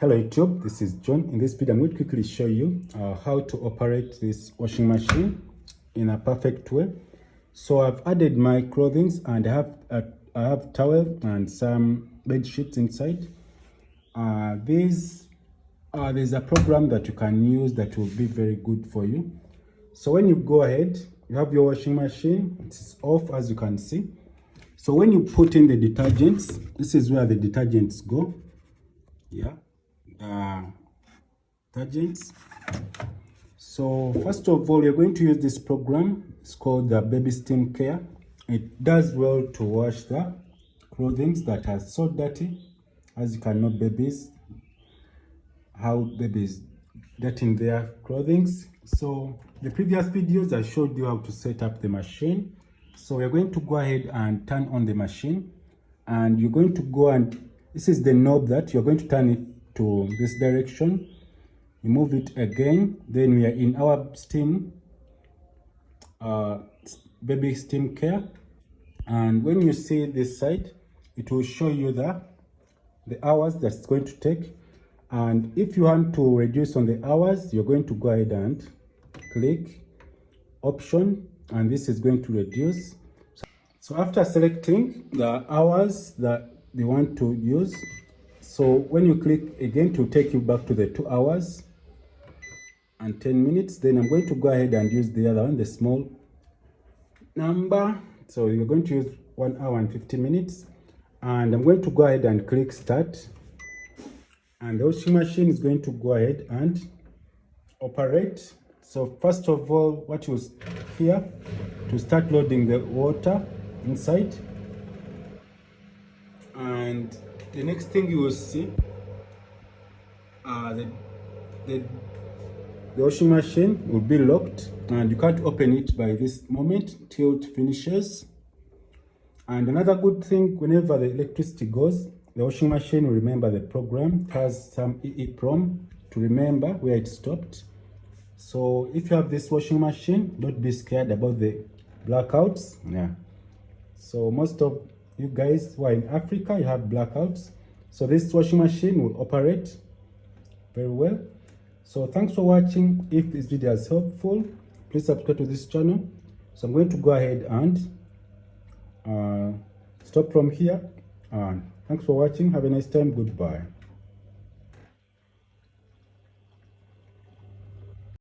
Hello YouTube, this is John. In this video I'm going to quickly show you how to operate this washing machine in a perfect way. So I've added my clothing and I have towel and some bed sheets inside. There's a program that you can use that will be very good for you. So when you go ahead, you have your washing machine, it's off as you can see. So when you put in the detergents, this is where the detergents go. Yeah, detergents. So first of all, you're going to use this program. It's called the Baby Steam Care. It does well to wash the clothing that are so dirty. As you can know, how babies getting their clothing. So the previous videos I showed you how to set up the machine. So we're going to go ahead and turn on the machine, and you're going to go, and this is the knob that you're going to turn it to this direction. You move it again, then we are in our steam Baby Steam Care. And when you see this side, it will show you the hours that's going to take. And if you want to reduce on the hours, you're going to go ahead and click option, and this is going to reduce. So after selecting the hours that you want to use, so when you click again, to take you back to the 2 hours and 10 minutes, then I'm going to go ahead and use the other one, the small number. So you're going to use 1 hour and 50 minutes, and I'm going to go ahead and click start, and the washing machine is going to go ahead and operate. So first of all, what you here to start loading the water inside, and the next thing you will see, the washing machine will be locked, and you can't open it by this moment till it finishes. And another good thing, whenever the electricity goes, the washing machine will remember the program. It has some EEPROM to remember where it stopped. So if you have this washing machine, don't be scared about the blackouts. Yeah. So most of you guys who are in Africa, you have blackouts. So this washing machine will operate very well. So thanks for watching. If this video is helpful, please subscribe to this channel. So I'm going to go ahead and stop from here. Thanks for watching. Have a nice time. Goodbye.